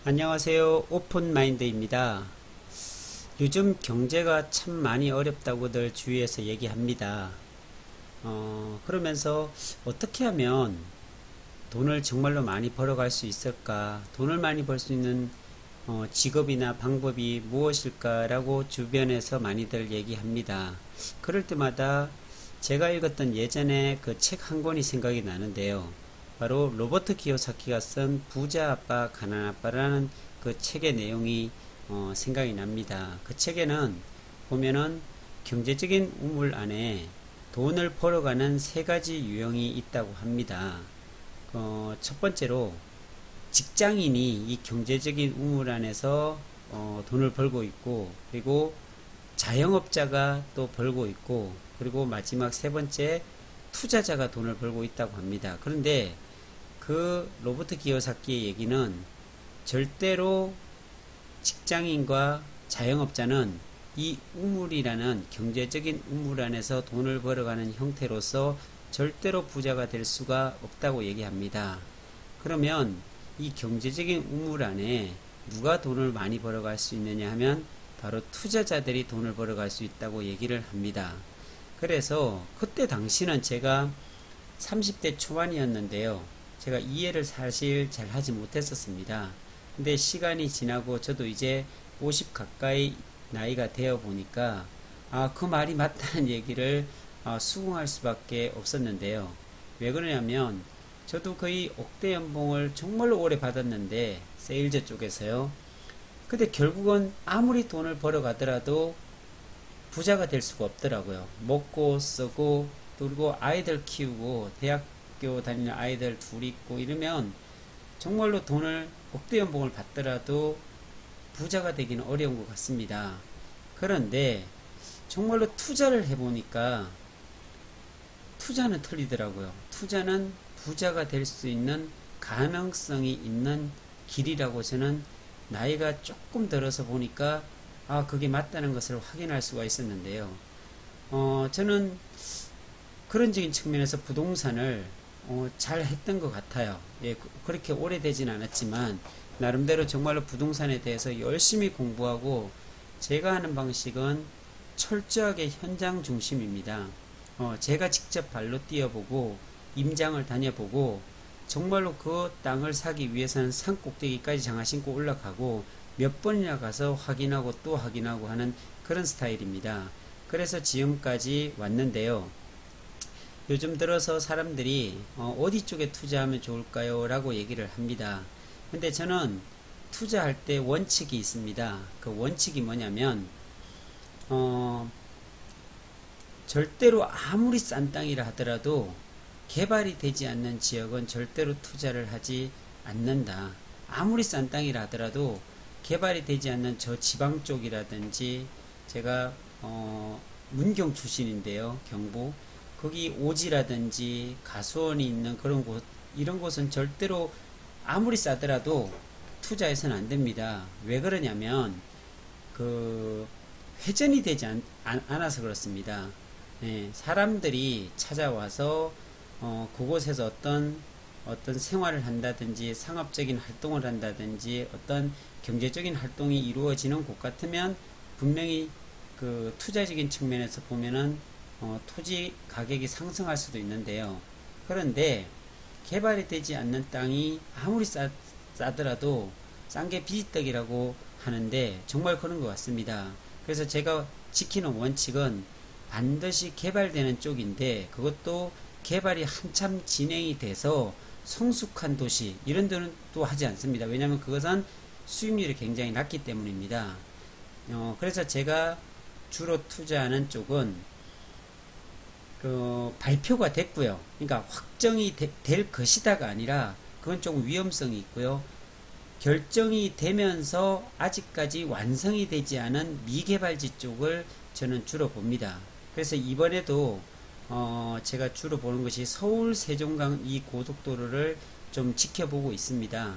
안녕하세요. 오픈마인드입니다. 요즘 경제가 참 많이 어렵다고들 주위에서 얘기합니다. 그러면서 어떻게 하면 돈을 정말로 많이 벌어갈 수 있을까? 돈을 많이 벌 수 있는 직업이나 방법이 무엇일까라고 주변에서 많이들 얘기합니다. 그럴 때마다 제가 읽었던 예전에 그 책 한 권이 생각이 나는데요. 바로 로버트 키요사키가 쓴 부자 아빠 가난 아빠라는 그 책의 내용이 생각이 납니다. 그 책에는 보면은 경제적인 우물 안에 돈을 벌어가는 세 가지 유형이 있다고 합니다. 첫 번째로 직장인이 이 경제적인 우물 안에서 돈을 벌고 있고, 그리고 자영업자가 또 벌고 있고, 그리고 마지막 세 번째 투자자가 돈을 벌고 있다고 합니다. 그런데 그 로버트 기요사키의 얘기는 절대로 직장인과 자영업자는 이 우물이라는 경제적인 우물 안에서 돈을 벌어가는 형태로서 절대로 부자가 될 수가 없다고 얘기합니다. 그러면 이 경제적인 우물 안에 누가 돈을 많이 벌어갈 수 있느냐 하면 바로 투자자들이 돈을 벌어갈 수 있다고 얘기를 합니다. 그래서 그때 당시는 제가 30대 초반이었는데요. 제가 이해를 사실 잘 하지 못했었습니다. 근데 시간이 지나고 저도 이제 50 가까이 나이가 되어 보니까 그 말이 맞다는 얘기를 수긍할 수밖에 없었는데요. 왜 그러냐면 저도 거의 억대 연봉을 정말로 오래 받았는데 세일즈 쪽에서요. 근데 결국은 아무리 돈을 벌어가더라도 부자가 될 수가 없더라고요. 먹고 쓰고 그리고 아이들 키우고 대학교 다니는 아이들 둘 있고 이러면 정말로 돈을 억대 연봉을 받더라도 부자가 되기는 어려운 것 같습니다. 그런데 정말로 투자를 해보니까 투자는 틀리더라고요. 투자는 부자가 될 수 있는 가능성이 있는 길이라고 저는 나이가 조금 들어서 보니까 그게 맞다는 것을 확인할 수가 있었는데요. 저는 그런적인 측면에서 부동산을 잘 했던 것 같아요. 예, 그렇게 오래되진 않았지만 나름대로 정말로 부동산에 대해서 열심히 공부하고 제가 하는 방식은 철저하게 현장 중심입니다. 제가 직접 발로 뛰어보고 임장을 다녀보고 정말로 그 땅을 사기 위해서는 산 꼭대기까지 장화 신고 올라가고 몇 번이나 가서 확인하고 또 확인하고 하는 그런 스타일입니다. 그래서 지금까지 왔는데요. 요즘 들어서 사람들이 어디 쪽에 투자하면 좋을까요? 라고 얘기를 합니다. 근데 저는 투자할 때 원칙이 있습니다. 그 원칙이 뭐냐면 절대로 아무리 싼 땅이라 하더라도 개발이 되지 않는 지역은 절대로 투자를 하지 않는다. 아무리 싼 땅이라 하더라도 개발이 되지 않는 저 지방 쪽이라든지 제가 문경 출신인데요. 경북 거기 오지라든지 가수원이 있는 그런 곳 이런 곳은 절대로 아무리 싸더라도 투자해서는 안 됩니다. 왜 그러냐면 그 회전이 되지 않아서 그렇습니다. 예, 사람들이 찾아와서 그곳에서 어떤 생활을 한다든지 상업적인 활동을 한다든지 어떤 경제적인 활동이 이루어지는 곳 같으면 분명히 그 투자적인 측면에서 보면은 토지 가격이 상승할 수도 있는데요. 그런데 개발이 되지 않는 땅이 아무리 싸더라도 싼 게 비지떡이라고 하는데 정말 그런 것 같습니다. 그래서 제가 지키는 원칙은 반드시 개발되는 쪽인데 그것도 개발이 한참 진행이 돼서 성숙한 도시 이런 데는 또 하지 않습니다. 왜냐하면 그것은 수익률이 굉장히 낮기 때문입니다. 그래서 제가 주로 투자하는 쪽은 발표가 됐고요. 그러니까 확정이 될 것이다가 아니라 그건 조금 위험성이 있고요. 결정이 되면서 아직까지 완성이 되지 않은 미개발지 쪽을 저는 주로 봅니다. 그래서 이번에도 제가 주로 보는 것이 서울 세종강 이 고속도로를 좀 지켜보고 있습니다.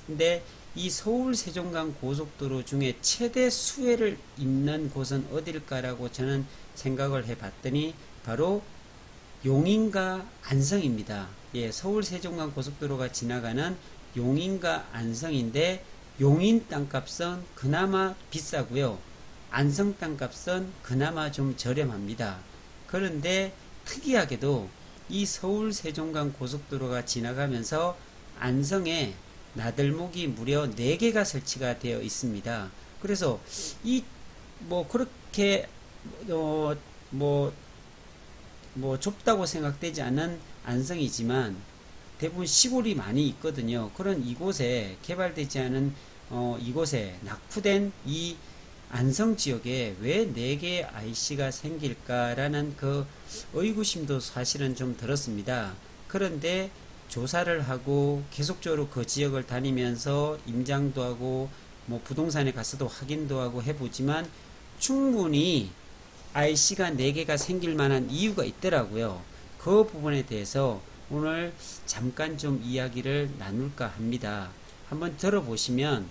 근데 이 서울 세종강 고속도로 중에 최대 수혜를 입는 곳은 어딜까라고 저는 생각을 해봤더니 바로 용인과 안성입니다. 예, 서울 세종강 고속도로가 지나가는 용인과 안성인데 용인 땅값은 그나마 비싸고요. 안성 땅값은 그나마 좀 저렴합니다. 그런데 특이하게도 이 서울 세종간 고속도로가 지나가면서 안성에 나들목이 무려 4개가 설치가 되어 있습니다. 그래서 이 뭐 그렇게 뭐 좁다고 생각되지 않은 안성이지만 대부분 시골이 많이 있거든요. 그런 이곳에 개발되지 않은 이곳에 낙후된 이 안성 지역에 왜 4개의 IC가 생길까라는 그 의구심도 사실은 좀 들었습니다. 그런데 조사를 하고 계속적으로 그 지역을 다니면서 임장도 하고 뭐 부동산에 가서도 확인도 하고 해보지만 충분히 IC가 4개가 생길 만한 이유가 있더라고요. 그 부분에 대해서 오늘 잠깐 좀 이야기를 나눌까 합니다. 한번 들어보시면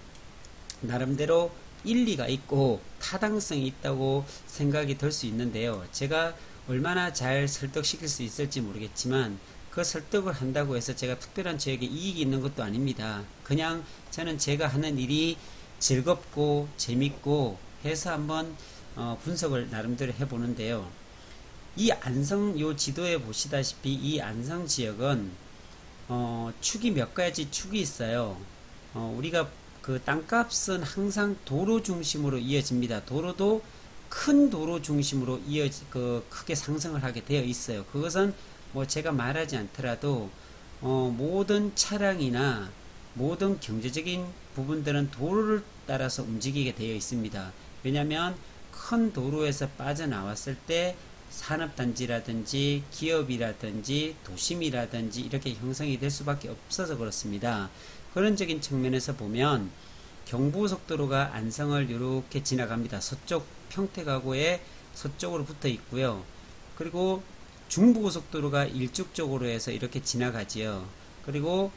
나름대로 일리가 있고 타당성이 있다고 생각이 들 수 있는데요. 제가 얼마나 잘 설득시킬 수 있을지 모르겠지만 그 설득을 한다고 해서 제가 특별한 저에게 이익이 있는 것도 아닙니다. 그냥 저는 제가 하는 일이 즐겁고 재밌고 해서 한번 분석을 나름대로 해보는데요. 이 안성 요 지도에 보시다시피 이 안성 지역은 축이 몇 가지 축이 있어요. 우리가 그 땅값은 항상 도로 중심으로 이어집니다. 도로도 큰 도로 중심으로 크게 상승을 하게 되어 있어요. 그것은 뭐 제가 말하지 않더라도 모든 차량이나 모든 경제적인 부분들은 도로를 따라서 움직이게 되어 있습니다. 왜냐하면 큰 도로에서 빠져나왔을 때 산업단지라든지 기업이라든지 도심이라든지 이렇게 형성이 될 수밖에 없어서 그렇습니다. 그런적인 측면에서 보면 경부고속도로가 안성을 이렇게 지나갑니다. 서쪽 평택하고의 서쪽으로 붙어 있고요. 그리고 중부고속도로가 일축적으로 해서 이렇게 지나가지요. 그리고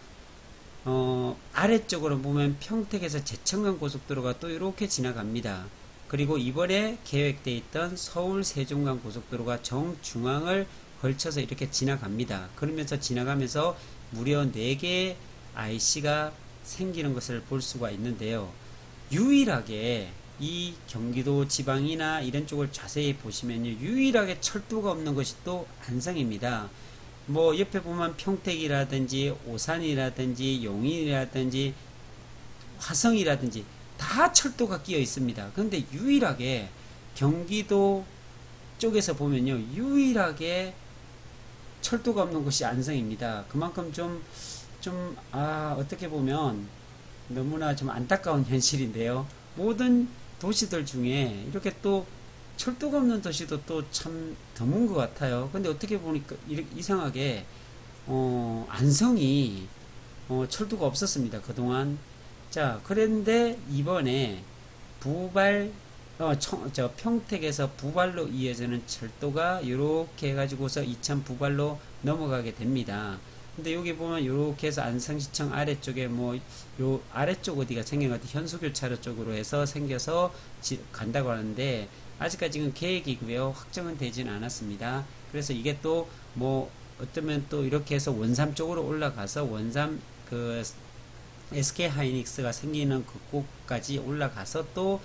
아래쪽으로 보면 평택에서 제천간 고속도로가 또 이렇게 지나갑니다. 그리고 이번에 계획되어 있던 서울 세종간 고속도로가 정중앙을 걸쳐서 이렇게 지나갑니다. 그러면서 지나가면서 무려 4개의 IC가 생기는 것을 볼 수가 있는데요. 유일하게 이 경기도 지방이나 이런 쪽을 자세히 보시면요, 유일하게 철도가 없는 것이 또 안성입니다. 뭐 옆에 보면 평택이라든지 오산이라든지 용인이라든지 화성이라든지 다 철도가 끼어 있습니다. 그런데 유일하게 경기도 쪽에서 보면요, 유일하게 철도가 없는 곳이 안성입니다. 그만큼 어떻게 보면 너무나 좀 안타까운 현실인데요. 모든 도시들 중에 이렇게 또 철도가 없는 도시도 또 참 드문 것 같아요. 근데 어떻게 보니까 이상하게 안성이 철도가 없었습니다. 그동안. 자, 그런데 이번에 평택에서 부발로 이어지는 철도가 이렇게 해가지고서 이천 부발로 넘어가게 됩니다. 근데 여기 보면 이렇게 해서 안성시청 아래쪽에 요 아래쪽 어디가 생긴 것 같아요. 현수교차로 쪽으로 해서 생겨서 간다고 하는데 아직까지는 계획이고요. 확정은 되지는 않았습니다. 그래서 이게 또 어쩌면 또 이렇게 해서 원삼 쪽으로 올라가서 원삼 SK 하이닉스가 생기는 그곳까지 올라가서 또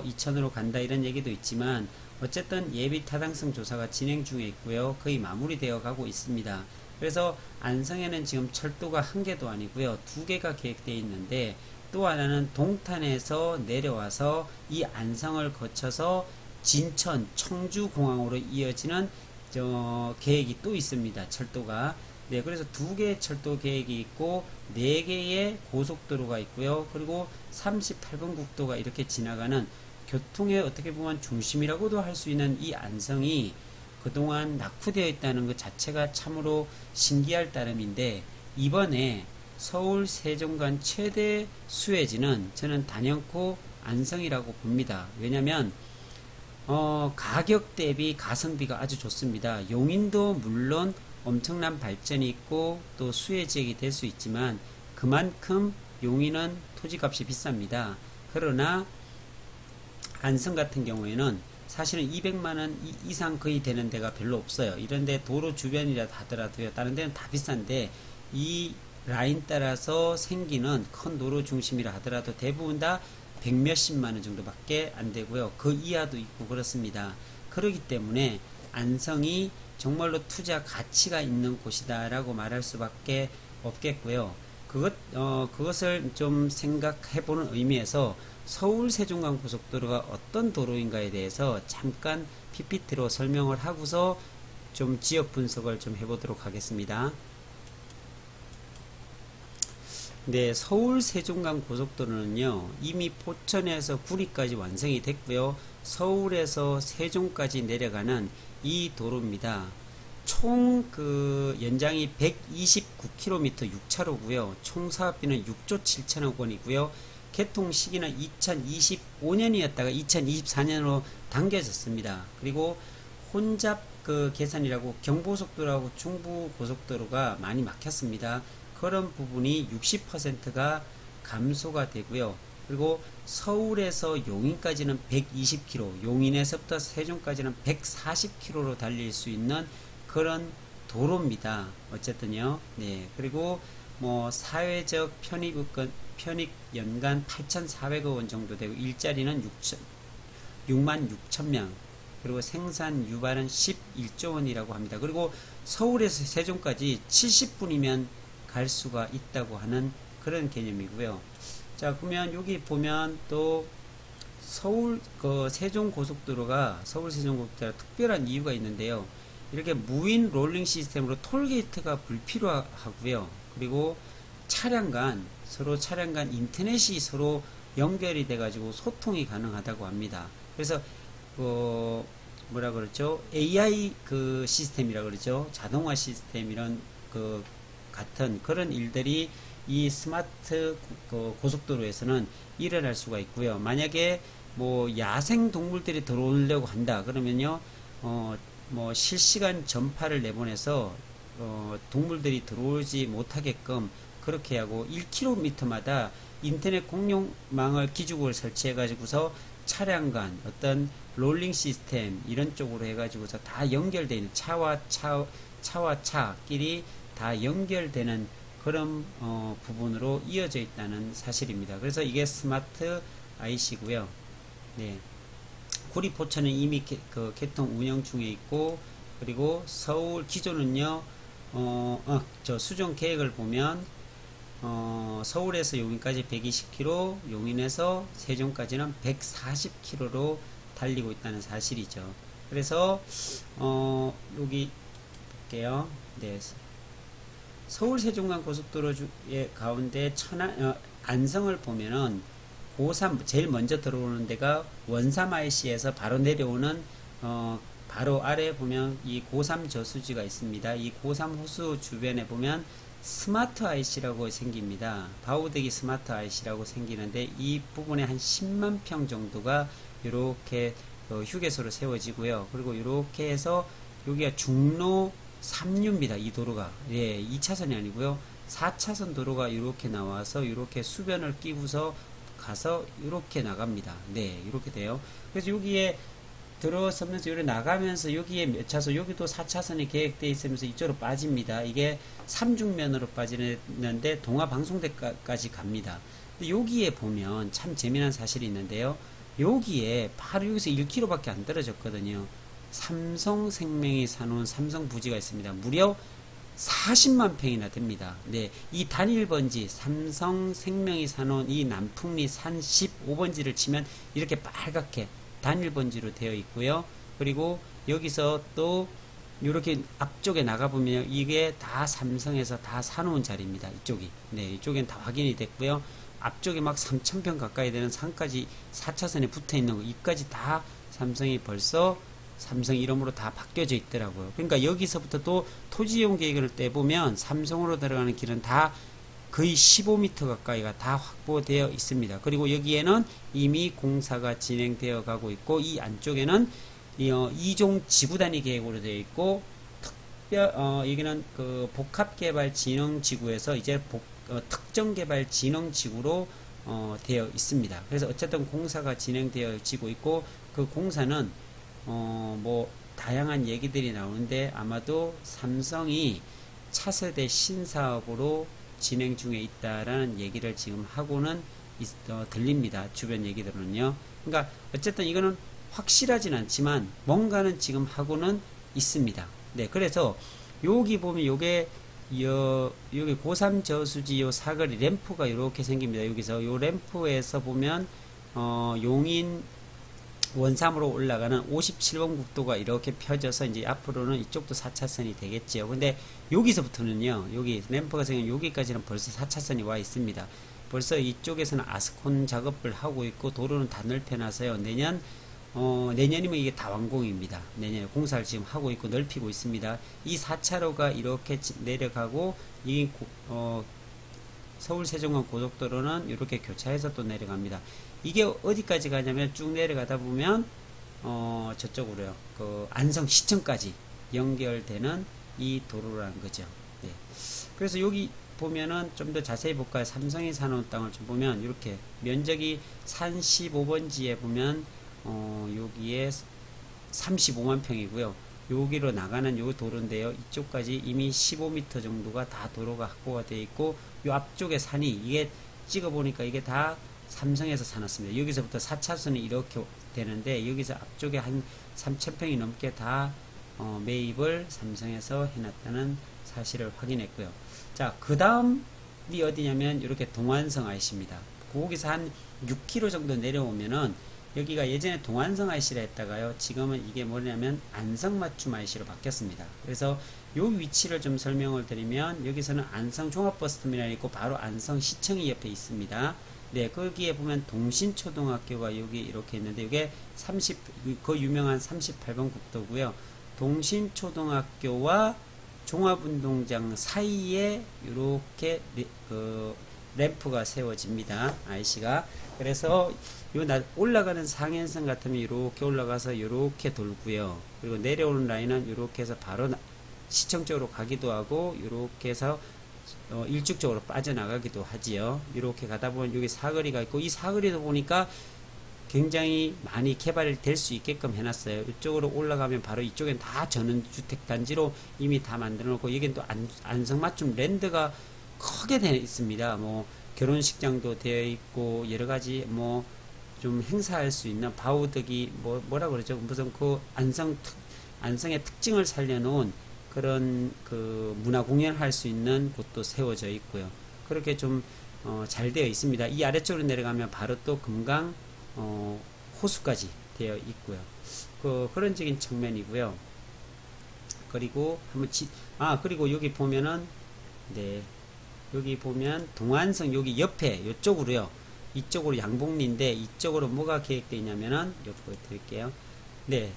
이천으로 간다 이런 얘기도 있지만 어쨌든 예비 타당성 조사가 진행 중에 있고요. 거의 마무리되어 가고 있습니다. 그래서 안성에는 지금 철도가 1개도 아니고요. 2개가 계획되어 있는데 또 하나는 동탄에서 내려와서 이 안성을 거쳐서 진천, 청주공항으로 이어지는 계획이 또 있습니다. 철도가. 네, 그래서 2개의 철도 계획이 있고 4개의 고속도로가 있고요. 그리고 38번 국도가 이렇게 지나가는 교통의 어떻게 보면 중심이라고도 할 수 있는 이 안성이 그동안 낙후되어 있다는 것 자체가 참으로 신기할 따름인데 이번에 서울 세종간 최대 수혜지는 저는 단연코 안성이라고 봅니다. 왜냐하면 가격 대비 가성비가 아주 좋습니다. 용인도 물론 엄청난 발전이 있고 또 수혜지역이 될 수 있지만 그만큼 용인은 토지값이 비쌉니다. 그러나 안성 같은 경우에는 사실은 200만원 이상 거의 되는 데가 별로 없어요. 이런데 도로 주변이라 하더라도요. 다른 데는 다 비싼데 이 라인 따라서 생기는 큰 도로 중심이라 하더라도 대부분 다 100몇십만 원 정도밖에 안 되고요. 그 이하도 있고 그렇습니다. 그렇기 때문에 안성이 정말로 투자 가치가 있는 곳이다라고 말할 수밖에 없겠고요. 그것을 좀 생각해보는 의미에서 서울 세종간 고속도로가 어떤 도로인가에 대해서 잠깐 PPT로 설명을 하고서 좀 지역 분석을 좀 해보도록 하겠습니다. 네, 서울 세종간 고속도로는요, 이미 포천에서 구리까지 완성이 됐고요. 서울에서 세종까지 내려가는 이 도로입니다. 총 연장이 129km 6차로고요. 총 사업비는 6조 7천억 원이고요. 개통 시기는 2025년이었다가 2024년으로 당겨졌습니다. 그리고 혼잡 계산이라고 경부고속도로하고 중부고속도로가 많이 막혔습니다. 그런 부분이 60%가 감소가 되고요. 그리고 서울에서 용인까지는 120km, 용인에서부터 세종까지는 140km로 달릴 수 있는 그런 도로입니다. 어쨌든요. 네. 그리고 뭐 사회적 편익 연간 8,400억 원 정도 되고 일자리는 6만 6천 명. 그리고 생산 유발은 11조 원이라고 합니다. 그리고 서울에서 세종까지 70분이면 갈 수가 있다고 하는 그런 개념이고요. 자, 그러면 여기 보면 또 서울 세종고속도로가 특별한 이유가 있는데요. 이렇게 무인 롤링 시스템으로 톨게이트가 불필요하고요. 그리고 차량 간 인터넷이 서로 연결이 돼 가지고 소통이 가능하다고 합니다. 그래서 뭐라 그러죠? AI 시스템이라 그러죠. 자동화 시스템 이런 같은 그런 일들이 이 스마트 고속도로에서는 일어날 수가 있고요. 만약에 뭐 야생 동물들이 들어오려고 한다 그러면요, 뭐 실시간 전파를 내보내서 동물들이 들어오지 못하게끔 그렇게 하고 1km마다 인터넷 공용망을 기죽을 설치해 가지고서 차량 간 어떤 롤링 시스템 이런 쪽으로 해 가지고서 다 연결되어 있는 차와 차끼리 다 연결되는 그런 부분으로 이어져 있다는 사실입니다. 그래서 이게 스마트 IC고요. 네. 구리 포천은 이미 개통 운영 중에 있고, 그리고 서울 기존은요, 수종 계획을 보면 서울에서 용인까지 120km, 용인에서 세종까지는 140km로 달리고 있다는 사실이죠. 그래서 여기 볼게요. 네. 서울 세종간 고속도로의 가운데 안성을 보면은 고3 제일 먼저 들어오는 데가 원삼 IC에서 바로 내려오는 바로 아래 보면 이 고3 저수지가 있습니다. 이 고3 호수 주변에 보면 스마트 IC라고 생깁니다. 바우데기 스마트 IC라고 생기는데 이 부분에 한 10만 평 정도가 이렇게 휴게소로 세워지고요. 그리고 이렇게 해서 여기가 중로 3류입니다. 이 도로가. 예, 2차선이 아니고요. 4차선 도로가 이렇게 나와서 이렇게 수변을 끼고서 가서 이렇게 나갑니다. 네, 이렇게 돼요. 그래서 여기에 들어서면서 여기 나가면서 여기에 몇 차선, 여기도 4차선이 계획되어 있으면서 이쪽으로 빠집니다. 이게 삼중면으로 빠지는데 동화방송대까지 갑니다. 근데 여기에 보면 참 재미난 사실이 있는데요. 여기에 바로 여기서 1km밖에 안 떨어졌거든요. 삼성생명이 사놓은 삼성부지가 있습니다. 무려 40만 평이나 됩니다. 네, 이 단일 번지 삼성생명이 사놓은 이 남풍리 산 15번지를 치면 이렇게 빨갛게 단일 번지로 되어 있고요. 그리고 여기서 또 이렇게 앞쪽에 나가보면 이게 다 삼성에서 다 사놓은 자리입니다. 이쪽이. 네, 이쪽엔 다 확인이 됐고요. 앞쪽에 막 3,000평 가까이 되는 산까지 4차선에 붙어 있는 거, 이까지 다 삼성이 벌써 삼성 이름으로 다 바뀌어져 있더라고요. 그러니까 여기서부터 또 토지이용 계획을 떼보면 삼성으로 들어가는 길은 다 거의 15m 가까이가 다 확보되어 있습니다. 그리고 여기에는 이미 공사가 진행되어 가고 있고, 이 안쪽에는 2종 지구단위 계획으로 되어 있고, 여기는 복합개발진흥지구에서 이제 특정개발진흥지구로 되어 있습니다. 그래서 어쨌든 공사가 진행되어지고 있고, 그 공사는 뭐 다양한 얘기들이 나오는데 아마도 삼성이 차세대 신사업으로 진행 중에 있다라는 얘기를 지금 하고는 들립니다. 주변 얘기들은요. 그러니까 어쨌든 이거는 확실하진 않지만 뭔가는 지금 하고는 있습니다. 네, 그래서 여기 보면 요게 여기 고3 저수지 요 사거리 램프가 이렇게 생깁니다. 여기서 요 램프에서 보면 용인 원삼으로 올라가는 57번 국도가 이렇게 펴져서 이제 앞으로는 이쪽도 4차선이 되겠지요. 근데 여기서부터는요, 여기 램프가 생긴 여기까지는 벌써 4차선이 와 있습니다. 벌써 이쪽에서는 아스콘 작업을 하고 있고 도로는 다 넓혀놔서요. 내년이면 이게 다 완공입니다. 내년에 공사를 지금 하고 있고 넓히고 있습니다. 이 4차로가 이렇게 내려가고 이 서울 세종간 고속도로는 이렇게 교차해서 또 내려갑니다. 이게 어디까지 가냐면 쭉 내려가다 보면 저쪽으로요. 그 안성시청까지 연결되는 이 도로라는 거죠. 네. 그래서 여기 보면은 좀 더 자세히 볼까요? 삼성이 사놓은 땅을 좀 보면 이렇게 면적이 산 15번지에 보면 여기에 35만 평이고요. 여기로 나가는 요 도로인데요. 이쪽까지 이미 15m 정도가 다 도로가 확보가 되어 있고 요 앞쪽에 산이 이게 찍어보니까 이게 다 삼성에서 사놨습니다. 여기서부터 4차선이 이렇게 되는데 여기서 앞쪽에 한 3,000평이 넘게 다 매입을 삼성에서 해놨다는 사실을 확인했고요. 자, 그 다음이 어디냐면 이렇게 동안성 IC입니다. 거기서 한 6km 정도 내려오면은 여기가 예전에 동안성 IC라 했다가요. 지금은 이게 뭐냐면 안성맞춤 IC로 바뀌었습니다. 그래서 요 위치를 좀 설명을 드리면 여기서는 안성 종합버스터미널이 있고 바로 안성시청이 옆에 있습니다. 네, 거기에 보면 동신초등학교가 여기 이렇게 있는데 이게 그 유명한 38번 국도고요. 동신초등학교와 종합운동장 사이에 이렇게 램프가 세워집니다. IC가. 그래서 요 올라가는 상행선 같으면 이렇게 올라가서 이렇게 돌고요. 그리고 내려오는 라인은 이렇게 해서 바로 시청 쪽으로 가기도 하고 이렇게 해서 일축적으로 빠져나가기도 하지요. 이렇게 가다 보면 여기 사거리가 있고 이 사거리도 보니까 굉장히 많이 개발이 될 수 있게끔 해놨어요. 이쪽으로 올라가면 바로 이쪽엔 다 전원주택단지로 이미 다 만들어 놓고 여기는 또 안성맞춤 랜드가 크게 되어 있습니다. 뭐 결혼식장도 되어 있고 여러가지 뭐 좀 행사할 수 있는 바우덕이 뭐라 그러죠? 무슨 그 안성의 특징을 살려놓은 그런 그 문화 공연할 수 있는 곳도 세워져 있고요. 그렇게 좀 잘 되어 있습니다. 이 아래쪽으로 내려가면 바로 또 금강 호수까지 되어 있고요. 그런 적인 측면이고요. 그리고 그리고 여기 보면은 네, 여기 보면 동안성 여기 옆에 이쪽으로요. 이쪽으로 양봉리인데 이쪽으로 뭐가 계획되어 있냐면은 이거 드릴게요. 네.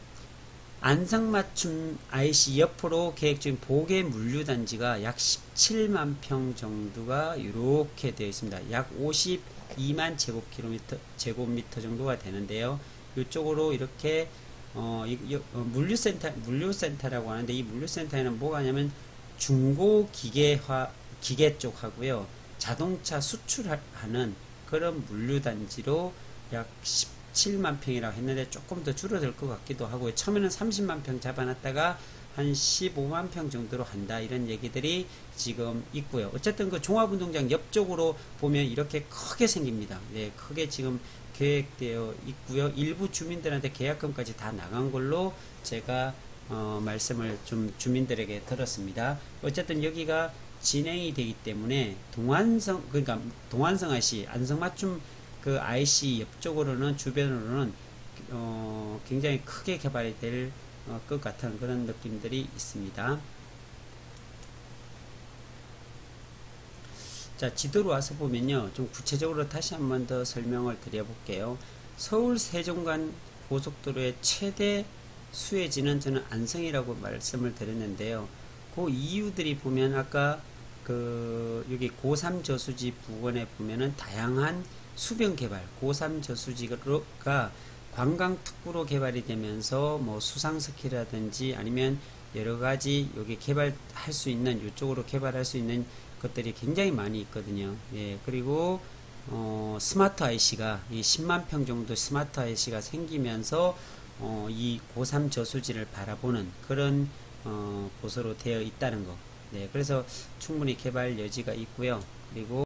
안성맞춤 IC 옆으로 계획 중인 보계 물류단지가 약 17만 평 정도가 이렇게 되어 있습니다. 약 52만 제곱미터 정도가 되는데요. 이쪽으로 이렇게 물류센터라고 하는데 이 물류센터에는 뭐가 하냐면 중고 기계 쪽 하고요. 자동차 수출하는 그런 물류단지로 약 17만 평이라고 했는데 조금 더 줄어들 것 같기도 하고요. 처음에는 30만 평 잡아놨다가 한 15만 평 정도로 한다 이런 얘기들이 지금 있고요. 어쨌든 그 종합운동장 옆쪽으로 보면 이렇게 크게 생깁니다. 네, 크게 지금 계획되어 있고요. 일부 주민들한테 계약금까지 다 나간 걸로 제가 말씀을 좀 주민들에게 들었습니다. 어쨌든 여기가 진행이 되기 때문에 그러니까 동안성 IC, 안성맞춤 그 IC 옆쪽으로는 주변으로는 굉장히 크게 개발이 될 것 같은 그런 느낌들이 있습니다. 자, 지도로 와서 보면요, 좀 구체적으로 다시 한 번 더 설명을 드려볼게요. 서울 세종간 고속도로의 최대 수혜지는 저는 안성이라고 말씀을 드렸는데요. 그 이유들이 보면 아까 여기 고3 저수지 부근에 보면은 다양한 수변 개발, 고3 저수지가 관광특구로 개발이 되면서 뭐 수상스키라든지 아니면 여러가지 여기 개발할 수 있는, 이쪽으로 개발할 수 있는 것들이 굉장히 많이 있거든요. 예, 그리고 스마트 IC가 이 10만 평 정도 스마트 IC가 생기면서 이 고3 저수지를 바라보는 그런 곳으로 되어 있다는 거. 네, 그래서 충분히 개발 여지가 있고요. 그리고